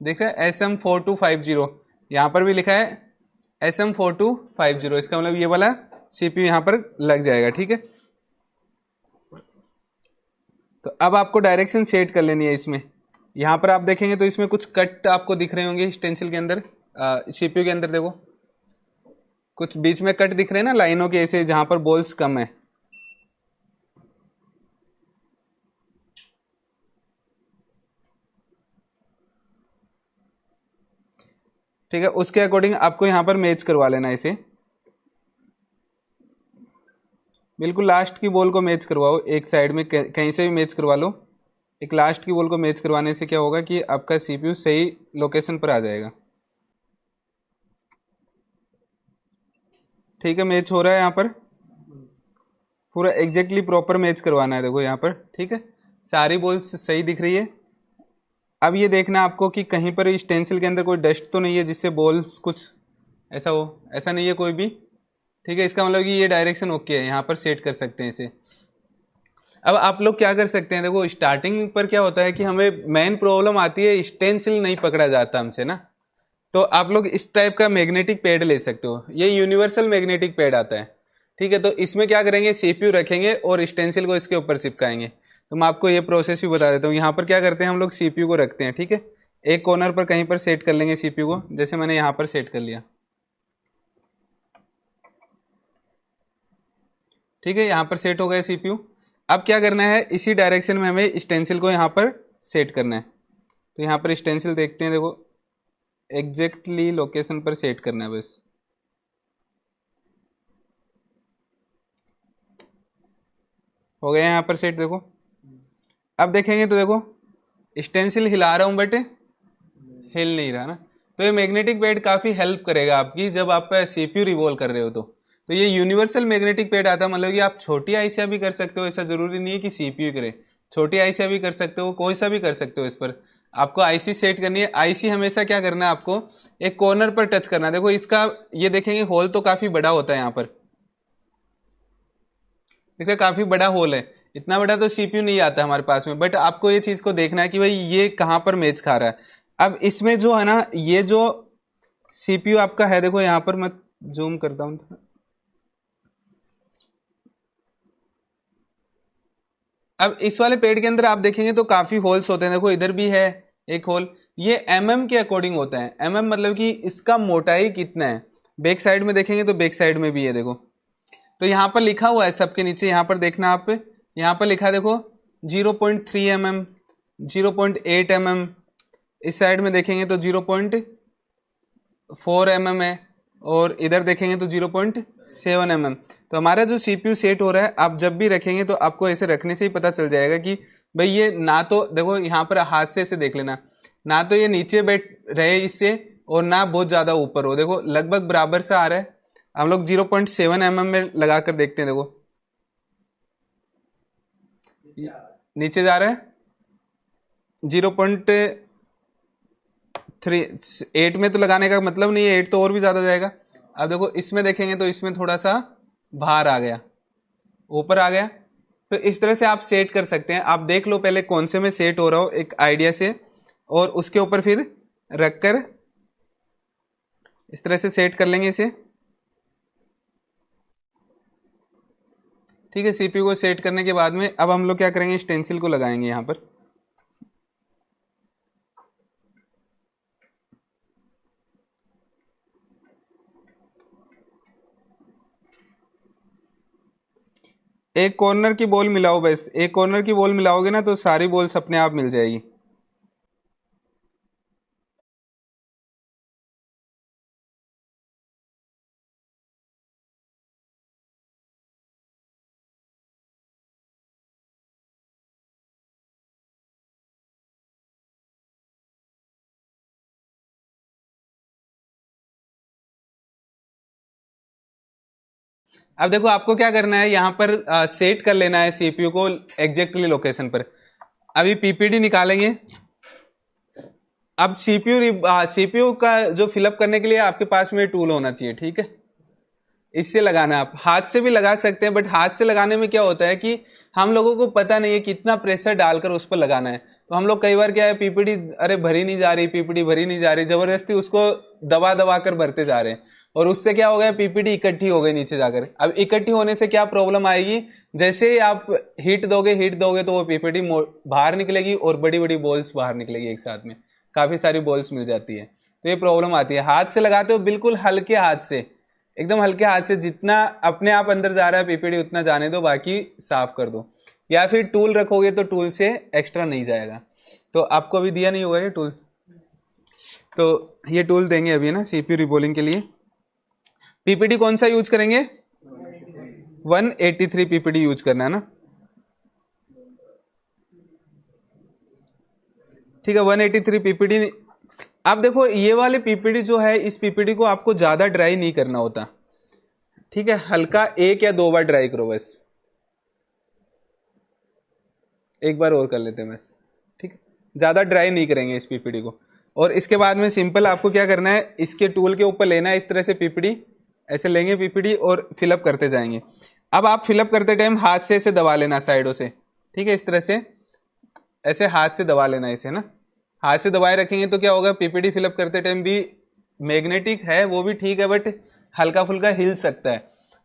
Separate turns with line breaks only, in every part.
देख रहे हैं SM4250, यहाँ पर भी लिखा है SM4250, इसका मतलब ये वाला CPU यहाँ पर लग जाएगा। ठीक है, तो अब आपको डायरेक्शन सेट कर लेनी है इसमें। यहाँ पर आप देखेंगे तो इसमें कुछ कट आपको दिख रहे होंगे स्टेंसिल के अंदर, CPU के अंदर देखो कुछ बीच में कट दिख रहे हैं ना लाइनों के ऐसे, जहां पर बॉल्स कम है। ठीक है, उसके अकॉर्डिंग आपको यहाँ पर मैच करवा लेना इसे, बिल्कुल लास्ट की बॉल को मैच करवाओ, एक साइड में कहीं से भी मैच करवा लो। एक लास्ट की बॉल को मैच करवाने से क्या होगा कि आपका CPU सही लोकेशन पर आ जाएगा। ठीक है, मैच हो रहा है यहाँ पर, पूरा एग्जैक्टली प्रॉपर मैच करवाना है। देखो यहाँ पर, ठीक है, सारी बॉल्स सही दिख रही है। अब ये देखना आपको कि कहीं पर स्टेंसिल के अंदर कोई डस्ट तो नहीं है जिससे बॉल्स कुछ ऐसा हो, ऐसा नहीं है कोई भी। ठीक है, इसका मतलब कि ये डायरेक्शन ओके है, यहाँ पर सेट कर सकते हैं इसे। अब आप लोग क्या कर सकते हैं, देखो स्टार्टिंग पर क्या होता है कि हमें मेन प्रॉब्लम आती है स्टेंसिल नहीं पकड़ा जाता हमसे ना, तो आप लोग इस टाइप का मैग्नेटिक पैड ले सकते हो, ये यूनिवर्सल मैग्नेटिक पैड आता है। ठीक है, तो इसमें क्या करेंगे, CPU रखेंगे और स्टेंसिल को इसके ऊपर चिपकाएंगे। तो मैं आपको ये प्रोसेस भी बता देता हूँ। यहाँ पर क्या करते हैं हम लोग, CPU को रखते हैं, ठीक है, एक कॉर्नर पर कहीं पर सेट कर लेंगे CPU को, जैसे मैंने यहाँ पर सेट कर लिया। ठीक है, यहाँ पर सेट हो गया CPU। अब क्या करना है, इसी डायरेक्शन में हमें स्टेंसिल को यहाँ पर सेट करना है। तो यहाँ पर स्टेंसिल देखते हैं, देखो एग्जैक्टली लोकेशन पर सेट करना है बस। हो गया यहाँ पर सेट, देखो। अब देखेंगे तो देखो स्टेंसिल हिला रहा हूँ बट हिल नहीं रहा ना, तो ये मैग्नेटिक पैड काफी हेल्प करेगा आपकी जब आप CPU रिवॉल्व कर रहे हो। तो ये यूनिवर्सल मैग्नेटिक पैड आता है, मतलब कि आप छोटी आईसियां भी कर सकते हो, ऐसा जरूरी नहीं है कि CPU करे, छोटी आईसियां भी कर सकते हो, कोई सा भी कर सकते हो। इस पर आपको आईसी सेट करनी है। आईसी हमेशा क्या करना है, आपको एक कॉर्नर पर टच करना है। देखो इसका ये देखेंगे होल तो काफी बड़ा होता है, यहाँ पर देखिए काफी बड़ा होल है, इतना बड़ा तो CPU नहीं आता हमारे पास में, बट आपको ये चीज को देखना है कि भाई ये कहां पर मैच खा रहा है। अब इसमें जो है ना, ये जो CPU आपका है, देखो यहाँ पर मैं जूम करता हूं, अब इस वाले पेड़ के अंदर आप देखेंगे तो काफी होल्स होते हैं। देखो इधर भी है एक होल, ये के अकॉर्डिंग होता है। मतलब कि इसका मोटाई कितना है। बैक साइड में देखेंगे तो बैक साइड में भी है, देखो तो यहाँ पर लिखा हुआ है सबके नीचे, यहाँ पर देखना आप, यहाँ पर लिखा है देखो 0.3 mm, 0.8 mm, इस साइड में देखेंगे तो 0.4 mm है, और इधर देखेंगे तो 0.7 mm। तो हमारा जो CPU सेट हो रहा है, आप जब भी रखेंगे तो आपको ऐसे रखने से ही पता चल जाएगा कि भाई ये ना तो, देखो यहाँ पर हाथ से ऐसे देख लेना, ना तो ये नीचे बैठ रहे इससे और ना बहुत ज्यादा ऊपर हो, देखो लगभग बराबर सा आ रहा है। हम लोग 0.7 mm में लगा कर देखते हैं, देखो नीचे जा रहा है, 0.38 में तो लगाने का मतलब नहीं है, 8 तो और भी ज्यादा जाएगा। अब देखो इसमें देखेंगे तो इसमें थोड़ा सा बाहर आ गया, ऊपर आ गया। तो इस तरह से आप सेट कर सकते हैं। आप देख लो पहले कौन से में सेट हो रहा हो एक आइडिया से, और उसके ऊपर फिर रखकर इस तरह से सेट कर लेंगे इसे। ठीक है, CPU को सेट करने के बाद में अब हम लोग क्या करेंगे, स्टेंसिल को लगाएंगे यहाँ पर। एक कॉर्नर की बॉल मिलाओ, बस एक कॉर्नर की बॉल मिलाओगे ना तो सारी बॉल्स अपने आप मिल जाएगी। अब देखो आपको क्या करना है, यहाँ पर सेट कर लेना है CPU को एग्जैक्टली लोकेशन पर। अभी PPT निकालेंगे। अब CPU का जो फिलअप करने के लिए आपके पास में टूल होना चाहिए, ठीक है, इससे लगाना है। आप हाथ से भी लगा सकते हैं, बट हाथ से लगाने में क्या होता है कि हम लोगों को पता नहीं है कितना प्रेशर डालकर उस पर लगाना है। तो हम लोग कई बार क्या है, पीपीटी अरे भरी नहीं जा रही, पीपीटी भरी नहीं जा रही, जबरदस्ती उसको दबा दबा कर भरते जा रहे हैं, और उससे क्या हो गया, पीपीटी इकट्ठी हो गई नीचे जाकर। अब इकट्ठी होने से क्या प्रॉब्लम आएगी, जैसे ही आप हीट दोगे तो वो पीपीटी बाहर निकलेगी और बड़ी बड़ी बॉल्स बाहर निकलेगी एक साथ में, काफी सारी बॉल्स मिल जाती है, तो ये प्रॉब्लम आती है। हाथ से लगाते हो बिल्कुल हल्के हाथ से, एकदम हल्के हाथ से, जितना अपने आप अंदर जा रहा है पीपीटी उतना जाने दो, बाकी साफ कर दो। या फिर टूल रखोगे तो टूल से एक्स्ट्रा नहीं जाएगा। तो आपको अभी दिया नहीं होगा ये टूल, तो ये टूल देंगे अभी ना सीपीयू रिबोलिंग के लिए। पीपीटी कौन सा यूज करेंगे, 183 पीपीटी यूज करना है ना, ठीक है। 183 पीपीटी। अब देखो ये वाले पीपीटी जो है, इस पीपीटी को आपको ज्यादा ड्राई नहीं करना होता, ठीक है, हल्का 1 या 2 बार ड्राई करो बस, एक बार और कर लेते हैं बस, ठीक है, ज्यादा ड्राई नहीं करेंगे इस पीपीटी को। और इसके बाद में सिंपल आपको क्या करना है, इसके टूल के ऊपर लेना है इस तरह से पीपीटी, ऐसे लेंगे पीपीटी और फिलअप करते जाएंगे। अब आप फिलअप करते टाइम हाथ से ऐसे दबा लेना साइडों से, ठीक है, इस तरह से ऐसे हाथ से दबा लेना इसे ना, हाथ से दबाए रखेंगे तो क्या होगा, पीपीटी फिलअप करते टाइम भी मैग्नेटिक है वो भी ठीक है, बट हल्का फुल्का हिल सकता है,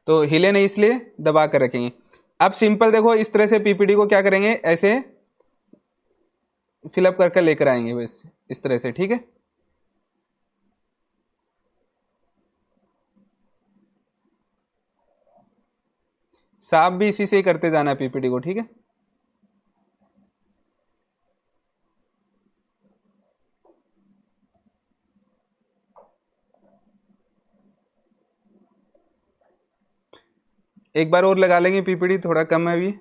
तो हिले नहीं इसलिए दबा कर रखेंगे। अब सिंपल देखो इस तरह से पीपीटी को क्या करेंगे, ऐसे फिलअप करके लेकर आएंगे बस इस तरह से, ठीक है। साफ भी इसी से ही करते जाना है पीपीटी को, ठीक है। एक बार और लगा लेंगे पीपीटी, थोड़ा कम है अभी।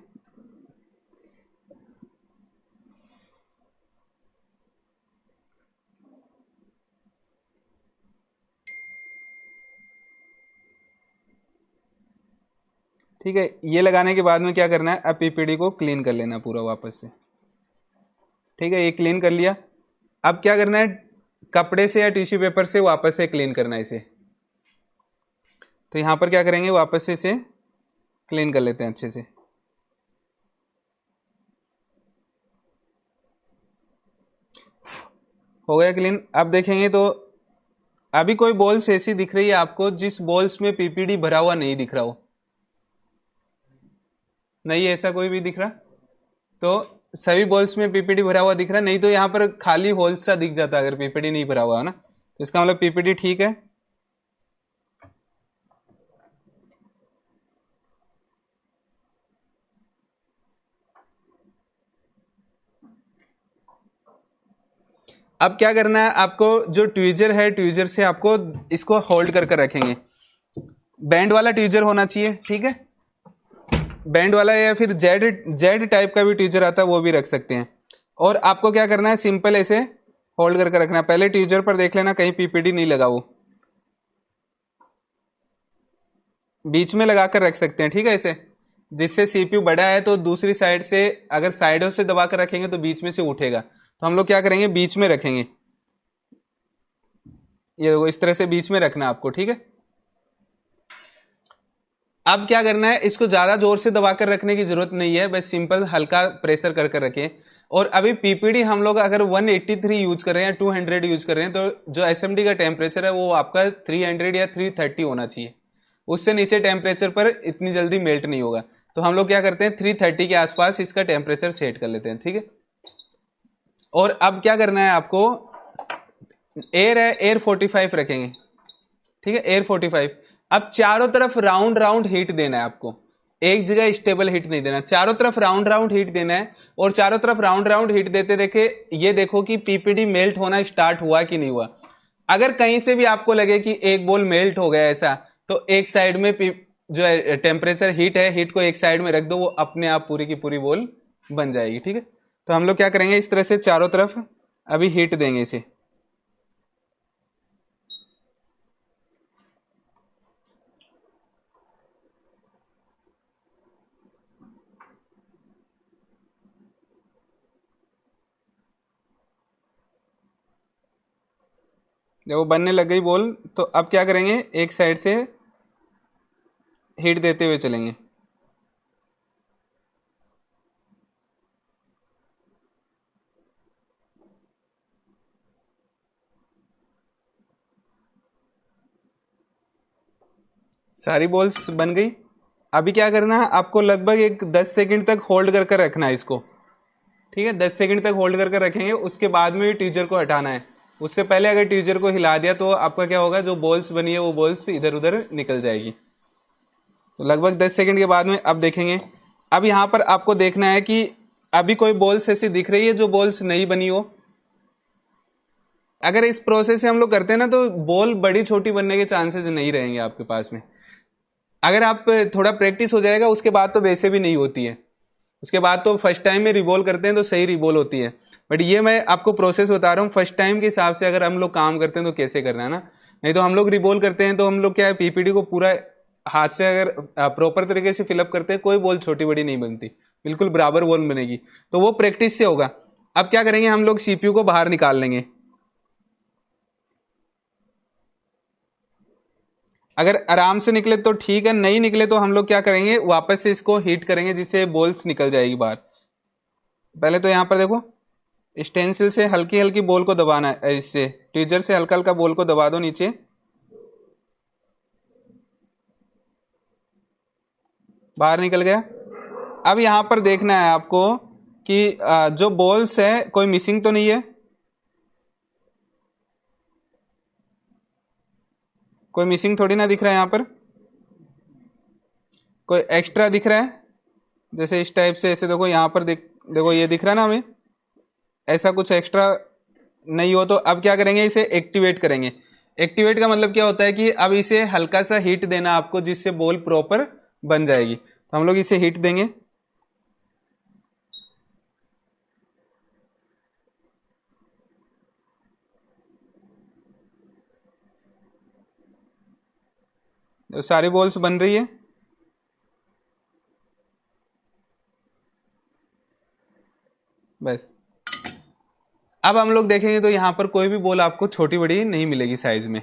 ठीक है, ये लगाने के बाद में क्या करना है, अब पीपीटी को क्लीन कर लेना पूरा वापस से, ठीक है, ये क्लीन कर लिया। अब क्या करना है, कपड़े से या टिश्यू पेपर से वापस से क्लीन करना है इसे। तो यहां पर क्या करेंगे, वापस से इसे क्लीन कर लेते हैं अच्छे से। हो गया क्लीन। अब देखेंगे तो अभी कोई बॉल्स ऐसी दिख रही है आपको जिस बॉल्स में पीपीटी भरा हुआ नहीं दिख रहा हो, नहीं ऐसा कोई भी दिख रहा, तो सभी बॉल्स में पीपीटी भरा हुआ दिख रहा, नहीं तो यहां पर खाली होल सा दिख जाता अगर पीपीटी नहीं भरा हुआ है ना, तो इसका मतलब पीपीटी ठीक है। अब क्या करना है आपको, जो ट्वीजर है, ट्वीजर से आपको इसको होल्ड कर कर रखेंगे। बैंड वाला ट्वीजर होना चाहिए, ठीक है, बैंड वाला, या फिर जेड जेड टाइप का भी ट्वीजर आता है वो भी रख सकते हैं। और आपको क्या करना है, सिंपल ऐसे होल्ड करके रखना है। पहले ट्वीजर पर देख लेना कहीं पीपीटी नहीं लगा, वो बीच में लगाकर रख सकते हैं, ठीक है, ऐसे, जिससे सीपीयू बड़ा है तो दूसरी साइड से अगर साइडों से दबा कर रखेंगे तो बीच में से उठेगा, तो हम लोग क्या करेंगे, बीच में रखेंगे, ये देखो इस तरह से बीच में रखना आपको, ठीक है। अब क्या करना है, इसको ज्यादा जोर से दबाकर रखने की जरूरत नहीं है, बस सिंपल हल्का प्रेशर कर कर रखें। और अभी पीपीडी हम लोग अगर 183 यूज कर रहे हैं, 200 यूज कर रहे हैं, तो जो एसएमडी का टेम्परेचर है वो आपका 300 या 330 होना चाहिए, उससे नीचे टेम्परेचर पर इतनी जल्दी मेल्ट नहीं होगा। तो हम लोग क्या करते हैं, 330 के आसपास इसका टेम्परेचर सेट कर लेते हैं, ठीक है। और अब क्या करना है आपको, एयर है, एयर 45 रखेंगे, ठीक है, एयर 45। अब चारों तरफ राउंड राउंड हीट देना है आपको, एक जगह स्टेबल हीट नहीं देना, चारों तरफ राउंड राउंड हीट देना है। और चारों तरफ राउंड राउंड हीट देते देखे ये देखो कि पीपीडी मेल्ट होना स्टार्ट हुआ कि नहीं हुआ। अगर कहीं से भी आपको लगे कि एक बोल मेल्ट हो गया ऐसा, तो एक साइड में जो है टेम्परेचर हीट है, हीट को एक साइड में रख दो, वो अपने आप पूरी की पूरी बोल बन जाएगी, ठीक है। तो हम लोग क्या करेंगे, इस तरह से चारों तरफ अभी हीट देंगे इसे। जब वो बनने लग गई बोल, तो अब क्या करेंगे, एक साइड से हीट देते हुए चलेंगे। सारी बॉल्स बन गई। अभी क्या करना है आपको, लगभग एक 10 सेकंड तक होल्ड कर कर रखना है इसको, ठीक है। 10 सेकंड तक होल्ड कर कर रखेंगे, उसके बाद में ट्यूजर को हटाना है। उससे पहले अगर ट्यूजर को हिला दिया तो आपका क्या होगा, जो बॉल्स बनी है वो बॉल्स इधर उधर निकल जाएगी। तो लगभग 10 सेकंड के बाद में अब देखेंगे। अब यहाँ पर आपको देखना है कि अभी कोई बॉल्स ऐसी दिख रही है जो बॉल्स नहीं बनी हो। अगर इस प्रोसेस से हम लोग करते हैं ना तो बॉल बड़ी छोटी बनने के चांसेस नहीं रहेंगे आपके पास में। अगर आप थोड़ा प्रैक्टिस हो जाएगा उसके बाद तो वैसे भी नहीं होती है, उसके बाद तो फर्स्ट टाइम में रिवॉल्व करते हैं तो सही रिवॉल्व होती है। बट ये मैं आपको प्रोसेस बता रहा हूँ फर्स्ट टाइम के हिसाब से, अगर हम लोग काम करते हैं तो कैसे करना है ना। नहीं तो हम लोग रिवॉल्व करते हैं तो हम लोग क्या है, पीपीटी को पूरा हाथ से अगर प्रॉपर तरीके से फिलअप करते हैं, कोई बॉल छोटी बड़ी नहीं बनती, बिल्कुल बराबर बॉल बनेगी। तो वो प्रैक्टिस से होगा। अब क्या करेंगे, हम लोग सीपीयू को बाहर निकाल लेंगे। अगर आराम से निकले तो ठीक है, नहीं निकले तो हम लोग क्या करेंगे, वापस से इसको हीट करेंगे जिससे बॉल्स निकल जाएगी बाहर। पहले तो यहाँ पर देखो, स्टेंसिल से हल्की हल्की बॉल को दबाना है, इससे ट्विजर से हल्का हल्का बॉल को दबा दो नीचे। बाहर निकल गया। अब यहाँ पर देखना है आपको कि जो बॉल्स है कोई मिसिंग तो नहीं है, कोई मिसिंग थोड़ी ना दिख रहा है यहाँ पर, कोई एक्स्ट्रा दिख रहा है जैसे इस टाइप से। ऐसे देखो यहाँ पर देखो ये दिख रहा है ना हमें, ऐसा कुछ एक्स्ट्रा नहीं हो तो अब क्या करेंगे, इसे एक्टिवेट करेंगे। एक्टिवेट का मतलब क्या होता है कि अब इसे हल्का सा हीट देना आपको, जिससे बॉल प्रॉपर बन जाएगी। तो हम लोग इसे हीट देंगे। तो सारी बॉल्स बन रही है। बस अब हम लोग देखेंगे तो यहाँ पर कोई भी बॉल आपको छोटी बड़ी नहीं मिलेगी साइज में।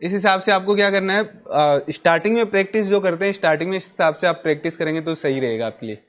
इस हिसाब से आपको क्या करना है, स्टार्टिंग में प्रैक्टिस जो करते हैं, स्टार्टिंग में इस हिसाब से आप प्रैक्टिस करेंगे तो सही रहेगा आपके लिए।